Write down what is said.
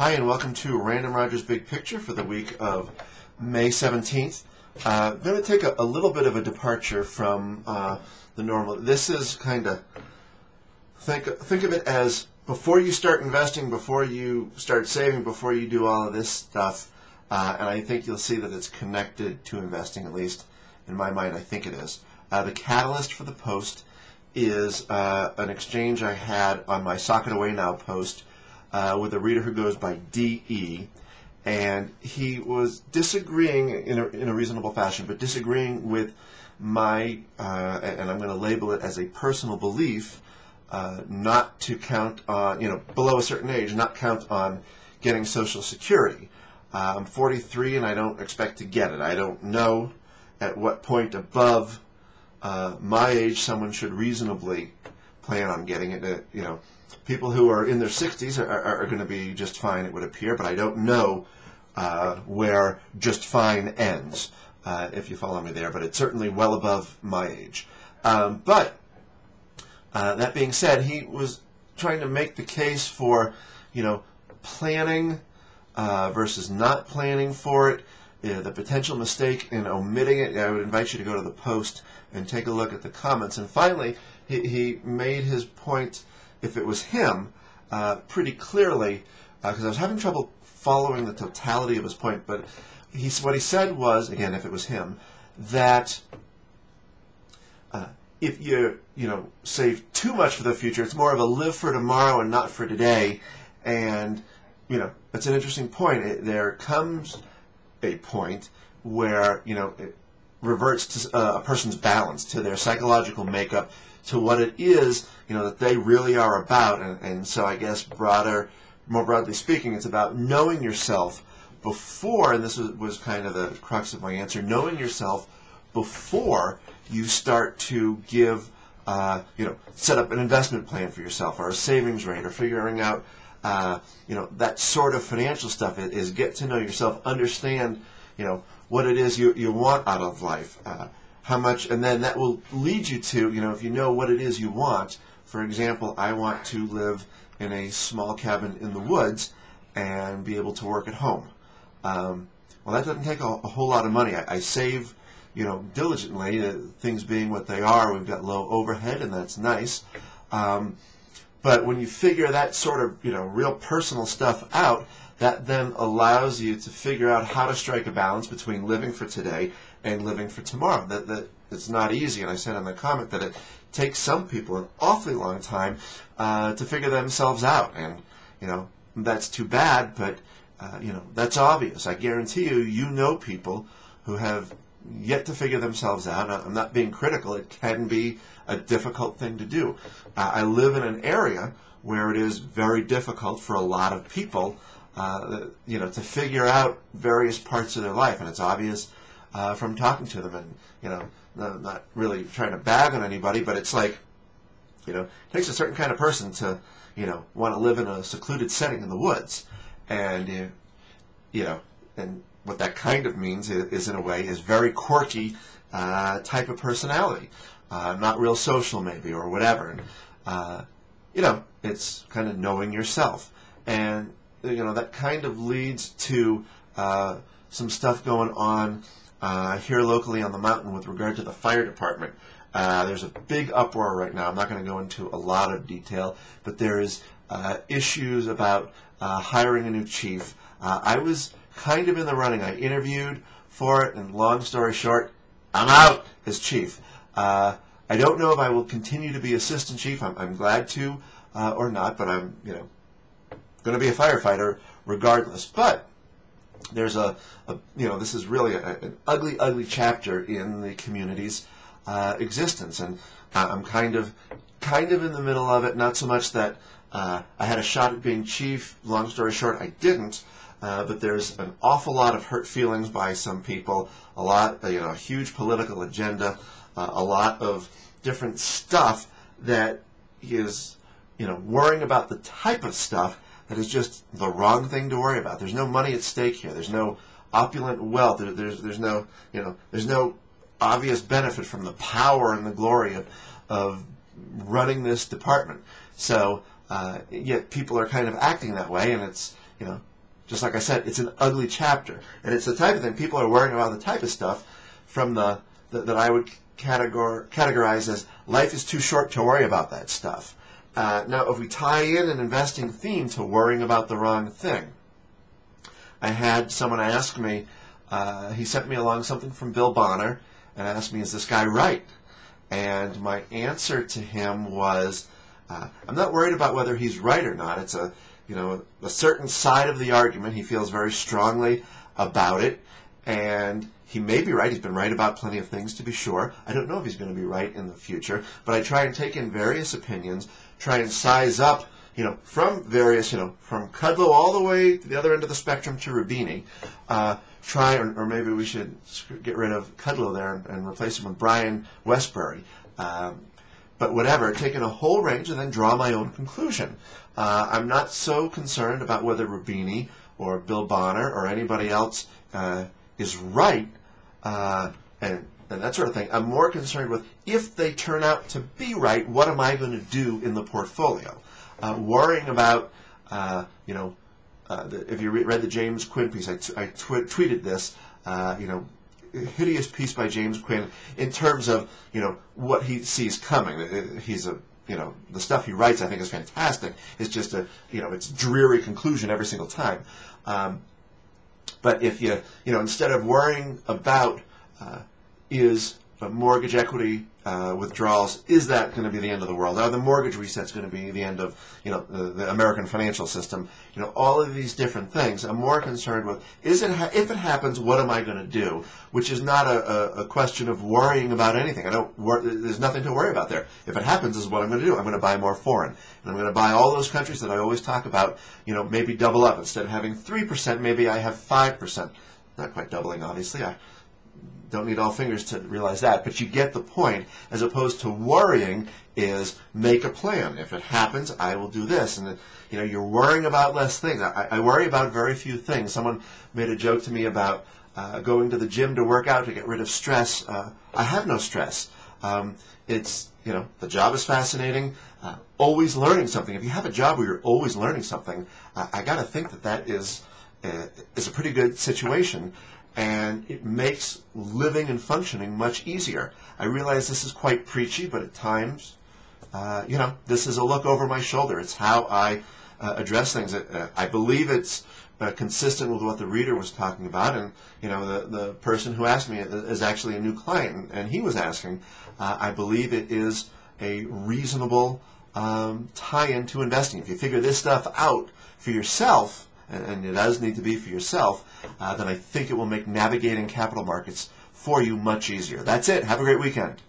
Hi, and welcome to Random Rogers Big Picture for the week of May 17th. I'm going to take a little bit of a departure from the normal. This is kind of, think of it as before you start investing, before you start saving, before you do all of this stuff, and I think you'll see that it's connected to investing, at least in my mind, I think it is. The catalyst for the post is an exchange I had on my Sock It Away Now post with a reader who goes by D.E., and he was disagreeing in a reasonable fashion, but disagreeing with my, and I'm going to label it as a personal belief, not to count on, below a certain age, not count on getting Social Security. I'm 43 and I don't expect to get it. I don't know at what point above my age someone should reasonably plan on getting it. People who are in their 60s are going to be just fine, it would appear, but I don't know where just fine ends, if you follow me there, but it's certainly well above my age. But that being said, he was trying to make the case for, planning versus not planning for it, the potential mistake in omitting it. I would invite you to go to the post and take a look at the comments. And finally, he made his point, if it was him, pretty clearly, because I was having trouble following the totality of his point, but what he said was, again, if it was him, that if you save too much for the future, it's more of a live for tomorrow and not for today. And that's an interesting point. There comes a point where it reverts to a person's balance, to their psychological makeup, to what it is that they really are about. And so I guess more broadly speaking, it's about knowing yourself before, and this was kind of the crux of my answer, knowing yourself before you start to give, set up an investment plan for yourself, or a savings rate, or figuring out, that sort of financial stuff is get to know yourself, understand, what it is you want out of life, how much, and then that will lead you to, if you know what it is you want. For example, I want to live in a small cabin in the woods and be able to work at home. Well, that doesn't take a whole lot of money. I save, diligently, things being what they are. We've got low overhead, and that's nice. But when you figure that sort of, real personal stuff out, that then allows you to figure out how to strike a balance between living for today and living for tomorrow. That it's not easy, and I said in the comment that it takes some people an awfully long time to figure themselves out, and that's too bad, but that's obvious. I guarantee you know people who have yet to figure themselves out. I'm not being critical. It can be a difficult thing to do. I live in an area where it is very difficult for a lot of people to figure out various parts of their life, and it's obvious from talking to them, and not really trying to bag on anybody, but it's like, it takes a certain kind of person to, want to live in a secluded setting in the woods, and and what that kind of means is in a way is very quirky type of personality, not real social maybe or whatever, and it's kind of knowing yourself, and that kind of leads to some stuff going on here locally on the mountain with regard to the fire department. There's a big uproar right now. I'm not going to go into a lot of detail, but there is issues about hiring a new chief. I was kind of in the running. I interviewed for it, and long story short, I'm out as chief. I don't know if I will continue to be assistant chief. I'm glad to or not, but I'm going to be a firefighter regardless. But there's this is really an ugly chapter in the community's existence, and I'm kind of in the middle of it. Not so much that I had a shot at being chief. Long story short, I didn't. But there's an awful lot of hurt feelings by some people. A lot, a huge political agenda. A lot of different stuff that is, worrying about the type of stuff that is just the wrong thing to worry about. There's no money at stake here. There's no opulent wealth. There's no, there's no obvious benefit from the power and the glory of running this department. So yet people are kind of acting that way, and it's, just like I said, it's an ugly chapter. And it's the type of thing, people are worrying about the type of stuff from that I would categorize as life is too short to worry about that stuff. Now, if we tie in an investing theme to worrying about the wrong thing, I had someone ask me, he sent me along something from Bill Bonner and asked me, is this guy right? And my answer to him was, I'm not worried about whether he's right or not. It's a certain side of the argument. He feels very strongly about it, and he may be right. He's been right about plenty of things, to be sure. I don't know if he's going to be right in the future, but I try and take in various opinions, try and size up, from various, from Kudlow all the way to the other end of the spectrum to Roubini. Or maybe we should get rid of Kudlow there and replace him with Brian Westbury. But whatever, taking a whole range and then draw my own conclusion. I'm not so concerned about whether Roubini or Bill Bonner or anybody else is right and that sort of thing. I'm more concerned with, if they turn out to be right, what am I going to do in the portfolio? Worrying about, if you read the James Quinn piece, I tweeted this, hideous piece by James Quinn in terms of, what he sees coming. He's the stuff he writes I think is fantastic. It's just it's dreary conclusion every single time. But if instead of worrying about is mortgage equity withdrawals, is that going to be the end of the world? Are the mortgage resets going to be the end of the American financial system? All of these different things. I'm more concerned with, if it happens, what am I going to do? Which is not a question of worrying about anything. There's nothing to worry about there. If it happens, this is what I'm going to do. I'm going to buy more foreign, and I'm going to buy all those countries that I always talk about. Maybe double up. Instead of having 3%, maybe I have 5%. Not quite doubling, obviously. I don't need all fingers to realize that, but you get the point. As opposed to worrying is make a plan. If it happens, I will do this. And you're worrying about less things. I worry about very few things. Someone made a joke to me about going to the gym to work out to get rid of stress. I have no stress. It's the job is fascinating. Always learning something. If you have a job where you're always learning something, I got to think that is a pretty good situation. And it makes living and functioning much easier. I realize this is quite preachy, but at times, this is a look over my shoulder. It's how I address things. I believe it's consistent with what the reader was talking about, and the person who asked me is actually a new client, and he was asking. I believe it is a reasonable tie-in to investing. If you figure this stuff out for yourself, and it does need to be for yourself, then I think it will make navigating capital markets for you much easier. That's it. Have a great weekend.